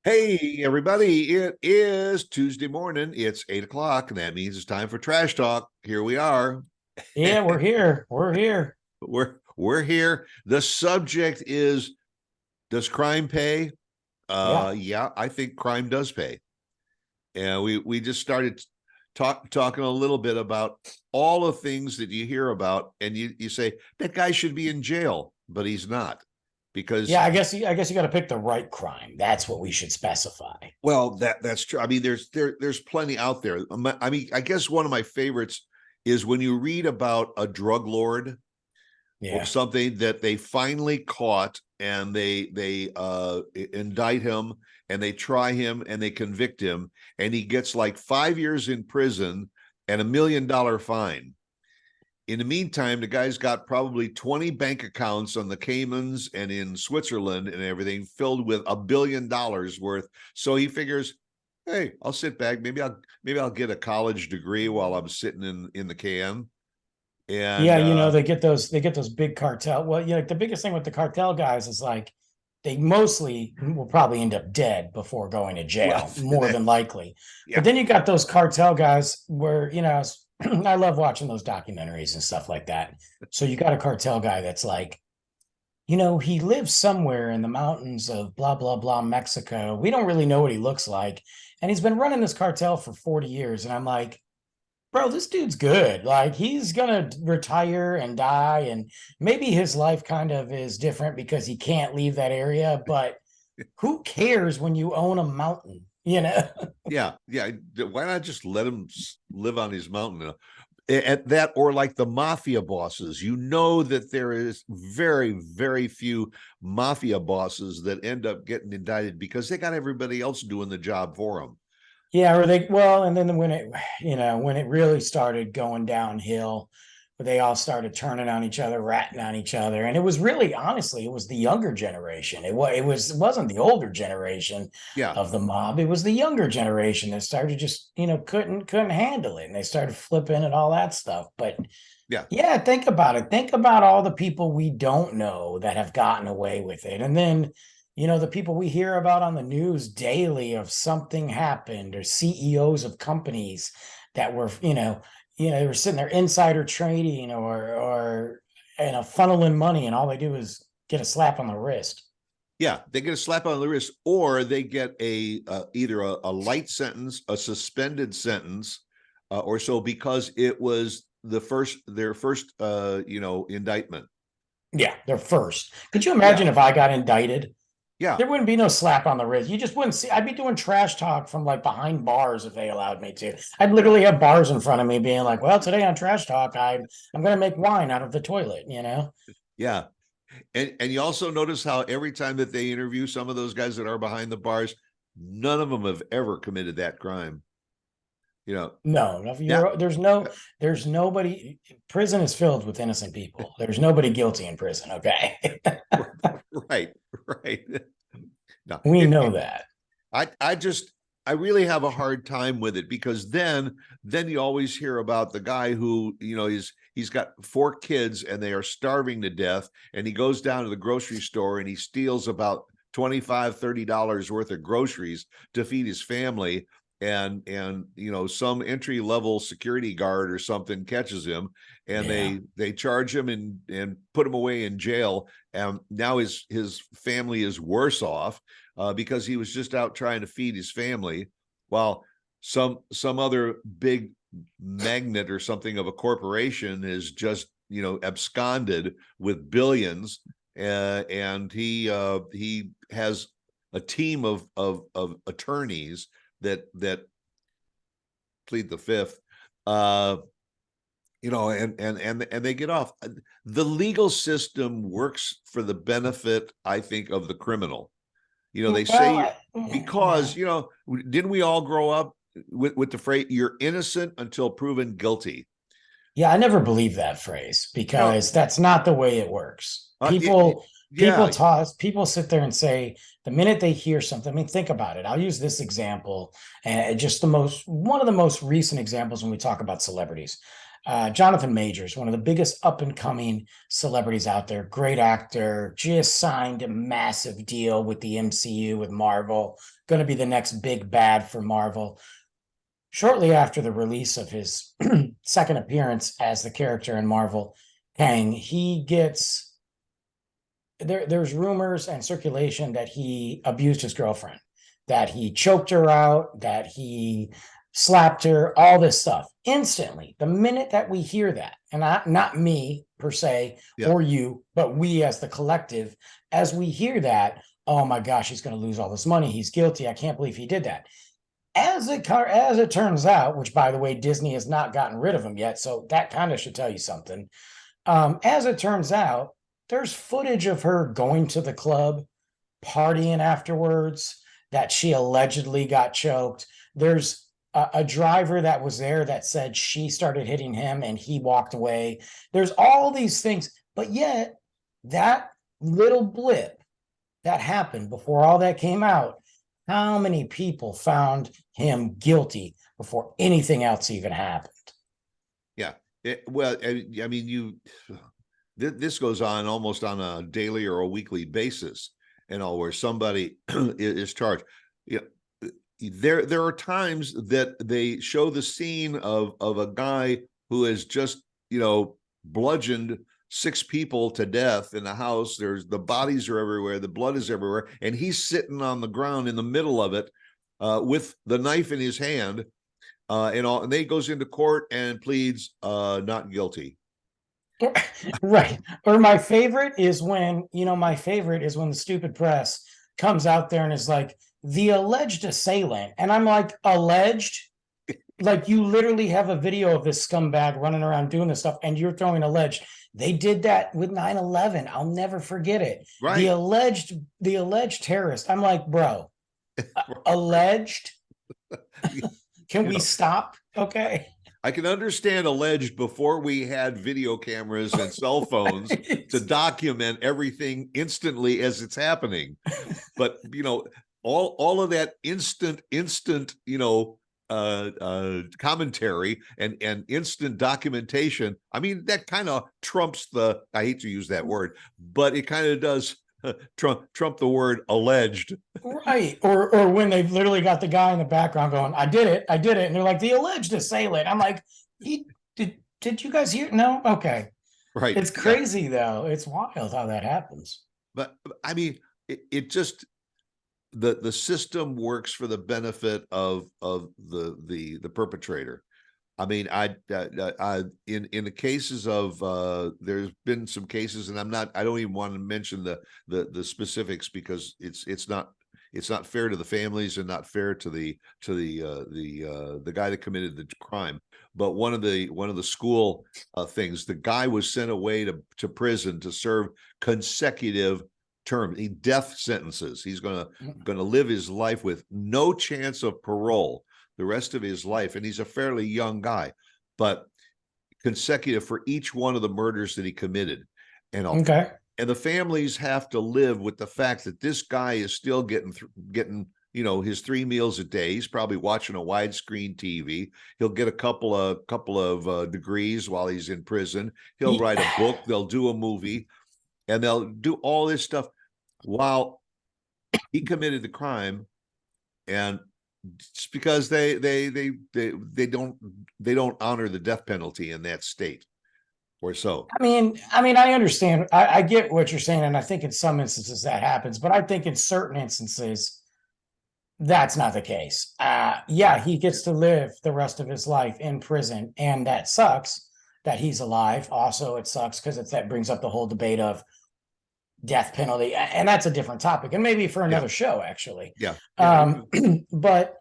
Hey, everybody, it is Tuesday morning. It's 8 o'clock, and that means it's time for Trash Talk. Here we are. Yeah, we're here. We're here. We're here. The subject is, does crime pay? Yeah. Yeah, I think crime does pay. And we just started talking a little bit about all the things that you hear about, and you say that guy should be in jail, but he's not Yeah, because I guess you got to pick the right crime. That's what we should specify. well, that's true. I mean, there's plenty out there. I mean, I guess one of my favorites is when you read about a drug lord or Yeah. something that they finally caught and they indict him and they try him and they convict him and he gets like 5 years in prison and $1 million fine. In the meantime, the guy's got probably 20 bank accounts on the Caymans and in Switzerland and everything filled with $1 billion worth. So he figures, hey, I'll sit back. Maybe I'll get a college degree while I'm sitting in the can. Yeah, And they get those big cartel. Well, like the biggest thing with the cartel guys is like they mostly will probably end up dead before going to well, jail, more than likely. But yeah, then you got those cartel guys where, I love watching those documentaries and stuff like that. So you got a cartel guy that's like, he lives somewhere in the mountains of blah, blah, blah, Mexico. We don't really know what he looks like. And he's been running this cartel for 40 years. And I'm like, bro, this dude's good. Like, he's going to retire and die. And maybe his life kind of is different because he can't leave that area. But who cares when you own a mountain? yeah. Why not just let him live on his mountain? At that, or like the mafia bosses, that there is very, very few mafia bosses that end up getting indicted because they got everybody else doing the job for them. Yeah, well, and then when it really started going downhill, they all started turning on each other, ratting on each other, and it was really, honestly, it was the younger generation. It wasn't the older generation Yeah, of the mob. It was the younger generation that started just couldn't handle it, and they started flipping and all that stuff. But yeah, yeah, think about it. Think about all the people we don't know that have gotten away with it. And then, the people we hear about on the news daily of something happened or CEOs of companies that were, they were sitting there insider trading or funneling money, and all they do is get a slap on the wrist. yeah. They get a slap on the wrist, or they get either a light sentence, a suspended sentence, or so because it was their first indictment. Yeah, they're first. Could you Yeah, imagine if I got indicted? yeah. There wouldn't be no slap on the wrist. You just wouldn't see. I'd be doing trash talk from like behind bars if they allowed me to. I'd literally have bars in front of me being like, "Well, today on trash talk, I'm going to make wine out of the toilet." Yeah. And you also notice how every time that they interview some of those guys that are behind the bars, none of them have ever committed that crime. You know, No, yeah, there's nobody. Prison is filled with innocent people. There's nobody guilty in prison. Okay, right, right. No, we know that. I really have a hard time with it because then you always hear about the guy who, he's got 4 kids and they are starving to death. And he goes down to the grocery store and he steals about 25, $30 worth of groceries to feed his family. And some entry level security guard or something catches him and Yeah, they charge him and put him away in jail. And now his family is worse off because he was just out trying to feed his family, while some other big magnet or something of a corporation is just absconded with billions, and he has a team of attorneys that plead the fifth. And they get off. The legal system works for the benefit, I think, of the criminal. They well, say because yeah. didn't we all grow up with the phrase "you're innocent until proven guilty"? Yeah, I never believe that phrase No, because that's not the way it works. uh, y- People yeah, toss, people sit there and say the minute they hear something, I mean, think about it. I'll use this example and just one of the most recent examples when we talk about celebrities. Jonathan Majors, one of the biggest up and coming celebrities out there, great actor, just signed a massive deal with the MCU, with Marvel, going to be the next big bad for Marvel. Shortly after the release of his second appearance as the character in Marvel, Kang, he gets there's rumors and circulation that he abused his girlfriend, that he choked her out, that he slapped her, all this stuff. Instantly, the minute that we hear that, and not me per se, or you, but we as the collective, as we hear that, oh my gosh, he's going to lose all this money. He's guilty. I can't believe he did that. As it turns out, which by the way, Disney has not gotten rid of him yet, so that kind of should tell you something. As it turns out, there's footage of her going to the club, partying afterwards, that she allegedly got choked. There's a driver that was there that said she started hitting him and he walked away. There's all these things, but yet that little blip that happened before all that came out, how many people found him guilty before anything else even happened? Yeah. Well, I mean, this goes on almost on a daily or a weekly basis, where somebody is charged. There are times that they show the scene of a guy who has just, bludgeoned 6 people to death in a house. There's the bodies are everywhere, the blood is everywhere, and he's sitting on the ground in the middle of it with the knife in his hand, and then he goes into court and pleads not guilty. Right. Or my favorite is when the stupid press comes out there and is like, the alleged assailant. And I'm like, alleged? Like, you literally have a video of this scumbag running around doing this stuff, and you're throwing alleged. They did that with 9/11. I'll never forget it. Right. The alleged terrorist. I'm like, bro, alleged? Can we stop? Okay. I can understand alleged before we had video cameras and cell phones to document everything instantly as it's happening. But, all of that instant, commentary and instant documentation. I mean, that kind of trumps I hate to use that word, but it kind of does trump the word alleged. Right. Or when they've literally got the guy in the background going, I did it. And they're like, the alleged assailant. I'm like, did you guys hear? No? Okay. Right. It's crazy though. It's wild how that happens. But I mean, it just, the system works for the benefit of the perpetrator. I mean, in the cases of there's been some cases, and I don't even want to mention the specifics, because it's not fair to the families and not fair to the guy that committed the crime. But one of the school things, the guy was sent away to prison to serve consecutive term, death sentences. He's gonna live his life with no chance of parole the rest of his life, and he's a fairly young guy, but consecutive for each one of the murders that he committed. And the families have to live with the fact that this guy is still getting his 3 meals a day. He's probably watching a widescreen TV. He'll get a couple of degrees while he's in prison. He'll write a book. They'll do a movie. And they'll do all this stuff while he committed the crime, and it's because they don't honor the death penalty in that state, or so. I mean, I understand. I get what you're saying, and I think in some instances that happens, but I think in certain instances that's not the case. Yeah, he gets to live the rest of his life in prison, and that sucks that he's alive. Also, it sucks because that brings up the whole debate of death penalty, and that's a different topic, and maybe for another show, actually. Yeah. But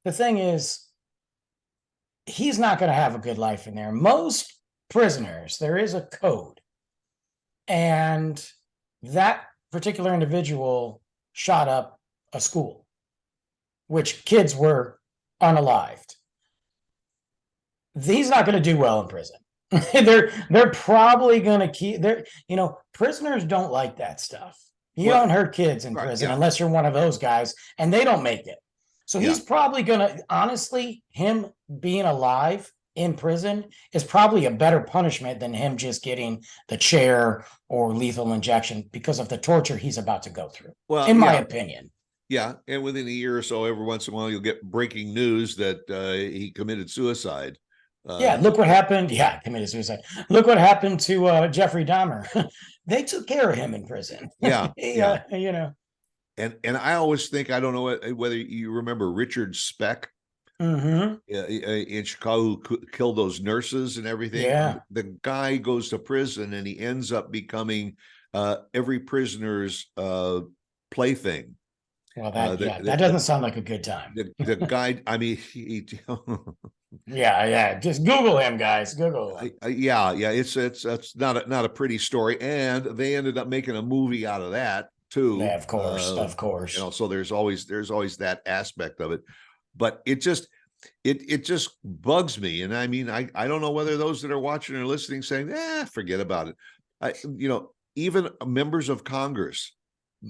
the thing is, he's not going to have a good life in there. Most prisoners, there is a code, and that particular individual shot up a school, which kids were unalived. He's not going to do well in prison. they're probably going to keep prisoners don't like that stuff. You don't hurt kids in prison unless you're one of those guys, and they don't make it. So he's probably going to, honestly, him being alive in prison is probably a better punishment than him just getting the chair or lethal injection because of the torture he's about to go through, Well, in my yeah, opinion. yeah, and within a year or so, every once in a while, you'll get breaking news that he committed suicide. Yeah, look what happened. Yeah, committed suicide. Look what happened to Jeffrey Dahmer. They took care of him in prison. Yeah, yeah. You know. And I always think, I don't know whether you remember Richard Speck Hmm. in Chicago, who killed those nurses and everything. Yeah. The guy goes to prison and he ends up becoming every prisoner's plaything. Well, Uh, that the, yeah, the, that the, doesn't sound like a good time. the guy, I mean, Yeah, yeah. Just Google him, guys. Google him. yeah, it's not a pretty story, and they ended up making a movie out of that too. Yeah, of course, of course. So there's always that aspect of it, but it just bugs me, and I mean, I don't know whether those that are watching or listening saying, forget about it. Even members of Congress,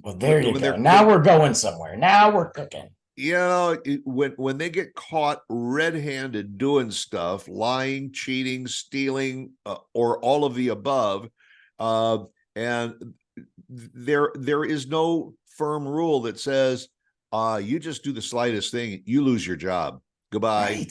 Well, there you when go. Now we're going somewhere. Now we're cooking. when they get caught red-handed doing stuff, lying, cheating, stealing, or all of the above, and there is no firm rule that says you just do the slightest thing, you lose your job. Goodbye.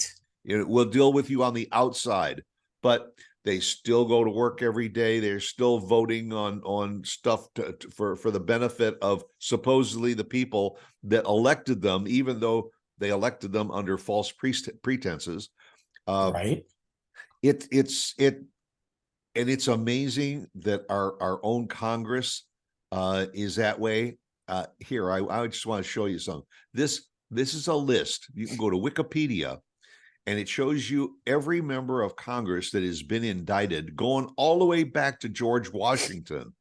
Right. We'll deal with you on the outside, but they still go to work every day. They're still voting on stuff for the benefit of supposedly the people that elected them, even though they elected them under false pretenses. Right. It's amazing that our own Congress is that way. Here, I just want to show you something. This is a list. You can go to Wikipedia, and it shows you every member of Congress that has been indicted, going all the way back to George Washington.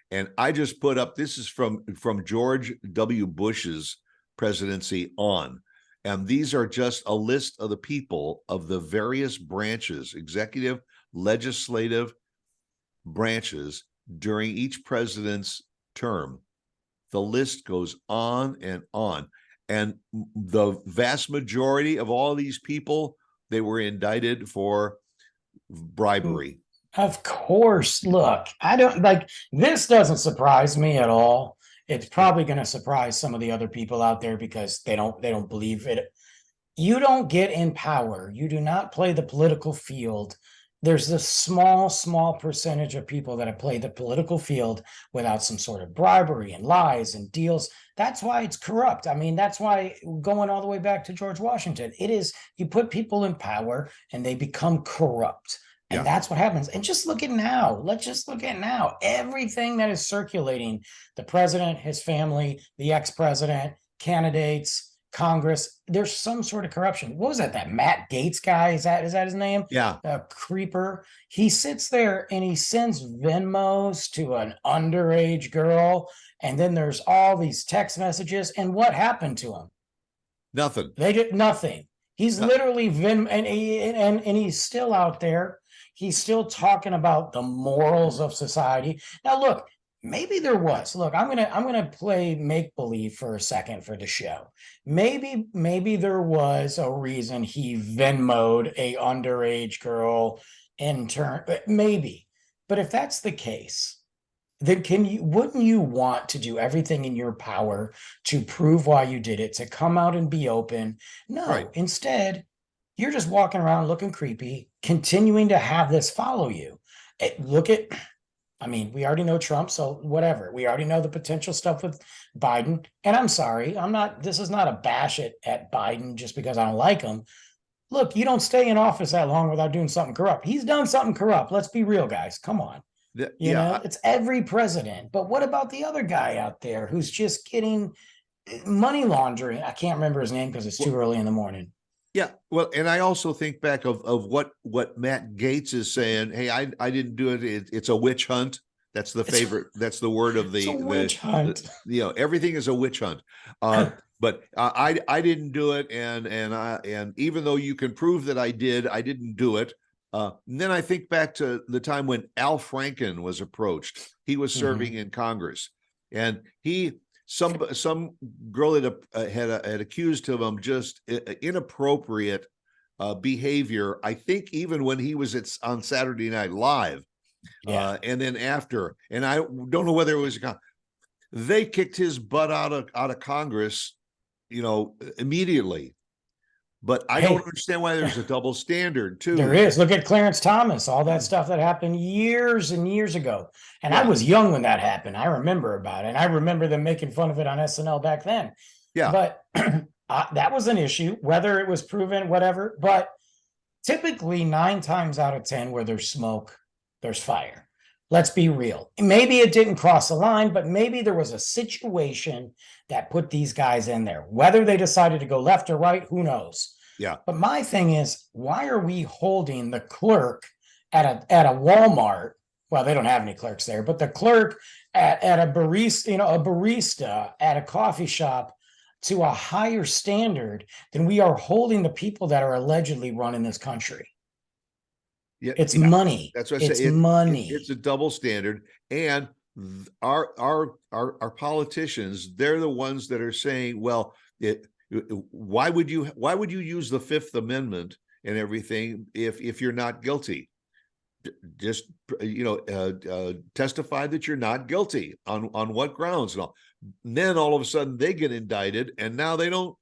And I just put up, this is from George W. Bush's presidency on. And these are just a list of the people of the various branches, executive, legislative branches during each president's term. The list goes on and on. And the vast majority of all these people, they were indicted for bribery. Of course. Look, I don't like this doesn't surprise me at all. It's probably going to surprise some of the other people out there because they don't believe it. You don't get in power. You do not play the political field. There's this small percentage of people that have played the political field without some sort of bribery and lies and deals. That's why it's corrupt. I mean, that's why going all the way back to George Washington, it is you put people in power and they become corrupt. And that's what happens. And just look at now. Let's just look at now. Everything that is circulating, the president, his family, the ex-president, candidates, Congress, there's some sort of corruption. What was that Matt Gaetz guy? Is that his name? Yeah. A creeper. He sits there and he sends Venmos to an underage girl. And then there's all these text messages. And what happened to him? Nothing. They did nothing. He's literally and he's still out there. He's still talking about the morals of society. Now, look, maybe there was. Look, I'm gonna play make believe for a second for the show. Maybe there was a reason he Venmo'd a underage girl in turn. Maybe, but if that's the case, then wouldn't you want to do everything in your power to prove why you did it, to come out and be open? No, Right. Instead, you're just walking around looking creepy, continuing to have this follow you. I mean, we already know Trump, so whatever. We already know the potential stuff with Biden. And I'm sorry, this is not a bash at Biden just because I don't like him. Look, you don't stay in office that long without doing something corrupt. He's done something corrupt. Let's be real, guys. Come on. You know, it's every president. But what about the other guy out there who's just getting money laundering? I can't remember his name because it's too early in the morning. Yeah, well, and I also think back of what Matt Gaetz is saying. Hey, I didn't do it. It's a witch hunt. That's the favorite. That's the word of the witch hunt. Everything is a witch hunt. But I didn't do it, and even though you can prove that I didn't do it. And then I think back to the time when Al Franken was approached. He was serving in Congress, and some girl had accused him of just inappropriate behavior. I think even when he was on Saturday Night Live, and then after, and I don't know whether it was they kicked his butt out of Congress, immediately. But I don't understand why there's a double standard too. There is. Look at Clarence Thomas, all that stuff that happened years and years ago. And I was young when that happened. I remember about it. And I remember them making fun of it on SNL back then. Yeah. But that was an issue, whether it was proven, whatever. But typically 9 times out of 10 where there's smoke, there's fire. Let's be real. Maybe it didn't cross the line, but maybe there was a situation that put these guys in there. Whether they decided to go left or right, who knows? Yeah. But my thing is, why are we holding the clerk at a Walmart? Well, they don't have any clerks there, but the clerk at a barista, a barista at a coffee shop to a higher standard than we are holding the people that are allegedly running this country. Yeah, it's money. That's what I say. It's money. It's a double standard, and our politicians, they're the ones that are saying, "Well, why would you use the Fifth Amendment and everything if you're not guilty? Just testify that you're not guilty on what grounds and all." And then all of a sudden they get indicted, and now they don't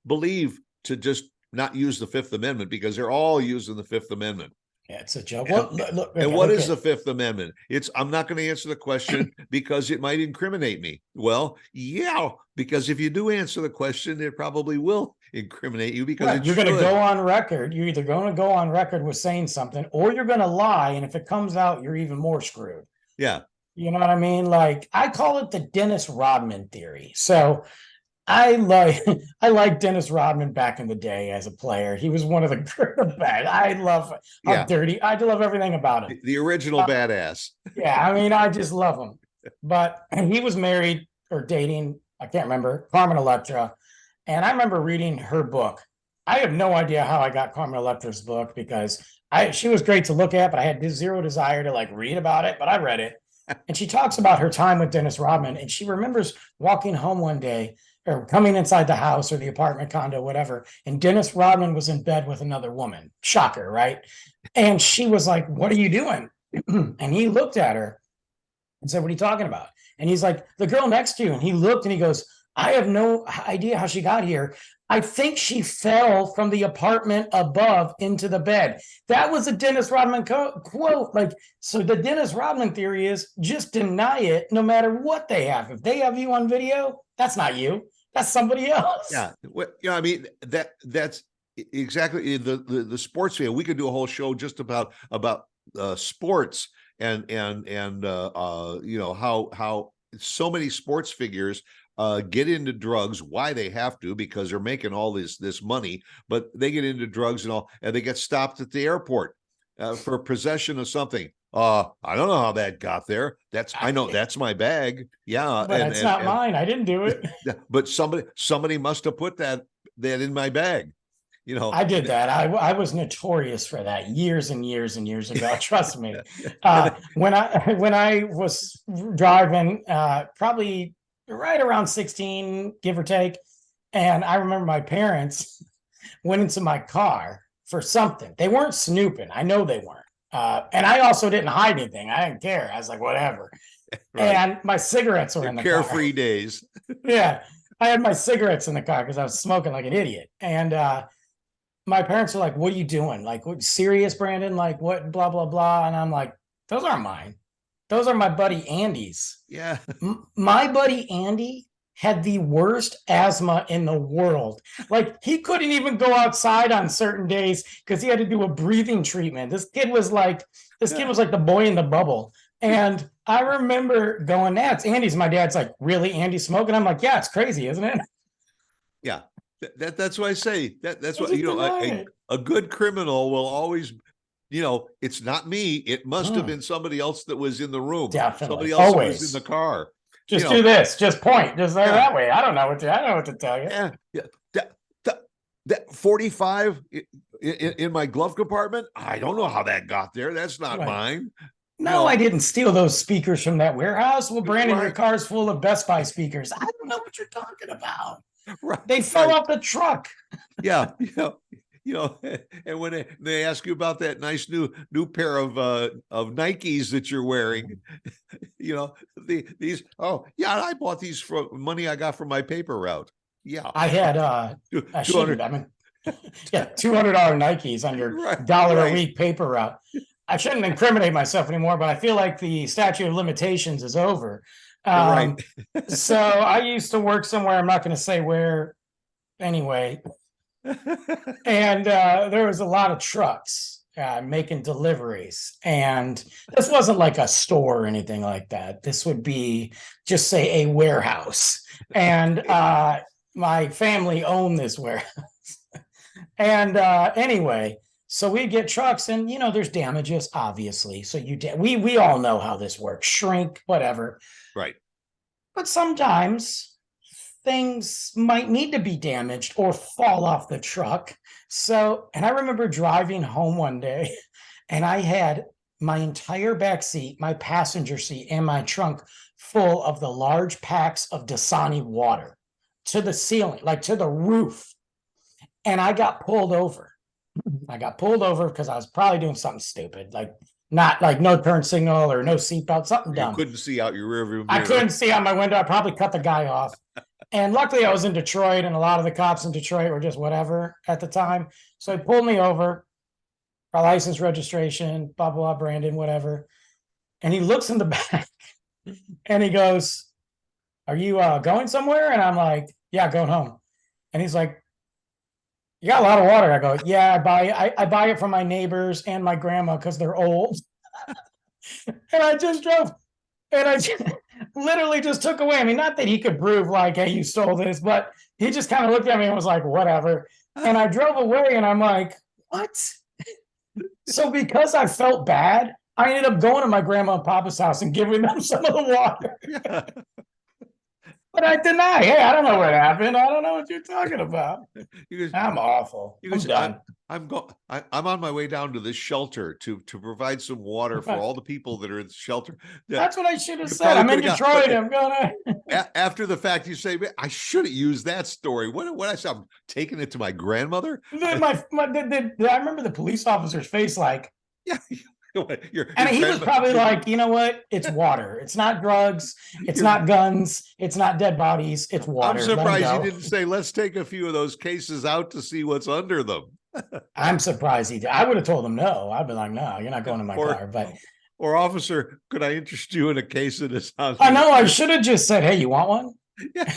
believe to just not use the Fifth Amendment because they're all using the Fifth Amendment. Yeah, it's a joke. And what is the Fifth Amendment? I'm not going to answer the question because it might incriminate me. Well, yeah, because if you do answer the question, it probably will incriminate you because you're going to go on record. You're either going to go on record with saying something, or you're going to lie. And if it comes out, you're even more screwed. Yeah. You know what I mean? Like, I call it the Dennis Rodman theory. So I like Dennis Rodman back in the day as a player. He was one of the bad. I love how dirty. I love everything about him. The original badass. Yeah, I mean, I just love him. But he was married or dating, I can't remember, Carmen Electra. And I remember reading her book. I have no idea how I got Carmen Electra's book because she was great to look at, but I had zero desire to read about it, but I read it. And she talks about her time with Dennis Rodman. And she remembers walking home one day or coming inside the house or the apartment, condo, whatever. And Dennis Rodman was in bed with another woman. Shocker, right? And she was like, "What are you doing?" And he looked at her and said, "What are you talking about?" And he's like, "The girl next to you." And he looked and he goes, "I have no idea how she got here. I think she fell from the apartment above into the bed." That was a Dennis Rodman quote. So the Dennis Rodman theory is just deny it no matter what they have. If they have you on video, that's not you. That's somebody else. Yeah. Well, I mean, that's exactly the sports fan. We could do a whole show just about sports and how so many sports figures get into drugs, why they have to, because they're making all this money, but they get into drugs and all, and they get stopped at the airport for possession of something. I don't know how that got there. I know that's my bag. Yeah. But it's not mine. I didn't do it. But somebody must have put that in my bag. I did that. I was notorious for that years and years and years ago. Trust me. When I was driving, probably right around 16, give or take. And I remember my parents went into my car for something. They weren't snooping. I know they weren't. And I also didn't hide anything. I didn't care. I was like, whatever. Right. And my cigarettes were in the car. Carefree days. Yeah. I had my cigarettes in the car because I was smoking like an idiot. And my parents were like, "What are you doing? Like, what, serious, Brandon? Like, what, blah, blah, blah." And I'm like, "Those aren't mine. Those are my buddy Andy's." Yeah. My buddy Andy had the worst asthma in the world. Like, he couldn't even go outside on certain days because he had to do a breathing treatment. This kid was like the boy in the bubble. And I remember going, "That's Andy's." My dad's like, "Really, Andy smoking?" I'm like, "Yeah, it's crazy, isn't it?" Yeah. That's what I say. That's what a good criminal will always, it's not me. It must have been somebody else that was in the room. Definitely. Somebody else that was in the car. Just do this. Just point. Just that way. I don't know what to tell you. Yeah. That 45 in my glove compartment. I don't know how that got there. That's not mine. No, I didn't steal those speakers from that warehouse. Well, Brandon, your car's full of Best Buy speakers. I don't know what you're talking about. Right. They fell off the truck. Yeah. you know, and when they ask you about that nice new pair of Nikes that you're wearing, you know, these, oh yeah, I bought these for money I got from my paper route. Yeah. I had Two- I 200 shouldn't. I mean, yeah, $200 Nikes on your Right, dollar a right. week paper route. I shouldn't incriminate myself anymore, but I feel like the statute of limitations is over. Right. So I used to work somewhere. I'm not going to say where. Anyway, and there was a lot of trucks making deliveries, and this wasn't like a store or anything like that. This would be just say a warehouse, and my family owned this warehouse. And anyway, so we get trucks, and you know, there's damages, obviously. So we all know how this works, shrink, whatever. Right. But sometimes things might need to be damaged or fall off the truck. So, and I remember driving home one day and I had my entire back seat, my passenger seat, and my trunk full of the large packs of Dasani water to the ceiling, like to the roof. And I got pulled over. I got pulled over because I was probably doing something stupid, like not like no turn signal or no seatbelt, something You dumb. couldn't see out your rearview mirror. I couldn't see out my window. I probably cut the guy off. And luckily I was in Detroit, and a lot of the cops in Detroit were just whatever at the time. So he pulled me over, our license, registration, blah, blah, blah, Brandon, whatever. And he looks in the back and he goes, "Are you going somewhere?" And I'm like, "Yeah, going home." And he's like, "You got a lot of water." I go, "Yeah, I buy it from my neighbors and my grandma because they're old." And I just drove, and I just, literally just took away. I mean, not that he could prove like, "Hey, you stole this," but he just kind of looked at me and was like, "Whatever." And I drove away, and I'm like, "What?" So because I felt bad, I ended up going to my grandma and papa's house and giving them some of the water. But I deny. Hey, I don't know what happened. I don't know what you're talking about. I'm awful. I'm done. I'm on my way down to this shelter to provide some water for all the people that are in the shelter. That's what I should have You said. I'm probably in could've got- Detroit. I'm gonna. After the fact, you say, "Man, I should have used that story." What I said, I'm taking it to my grandmother. I remember the police officer's face, like, Yeah. and he was probably like, "You know what? It's water. It's not drugs. It's not guns. It's not dead bodies. It's water." I'm surprised you didn't say, "Let's take a few of those cases out to see what's under them." I'm surprised he did. I would have told him no. I'd be like, "No, you're not going to my car." But or "Officer, could I interest you in a case of this house?" I know I should have just said, "Hey, you want one?" Yeah.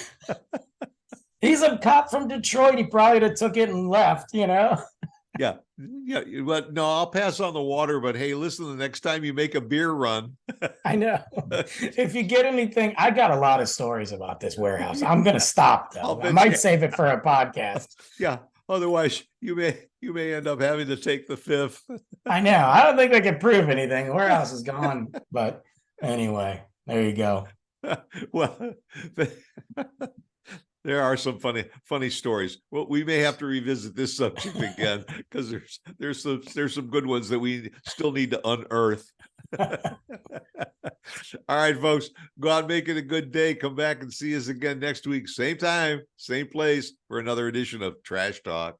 He's a cop from Detroit. He probably would have took it and left, you know? Yeah. But no, I'll pass on the water. But hey, listen, the next time you make a beer run, I know. If you get anything, I got a lot of stories about this warehouse. I'm going to stop though. I might save it for a podcast. Yeah. Otherwise, you may end up having to take the fifth. I know. I don't think they can prove anything. The warehouse is gone. But anyway, there you go. Well, there are some funny stories. Well, we may have to revisit this subject again because there's some good ones that we still need to unearth. All right, folks, go out and make it a good day. Come back and see us again next week, same time, same place, for another edition of Trash Talk.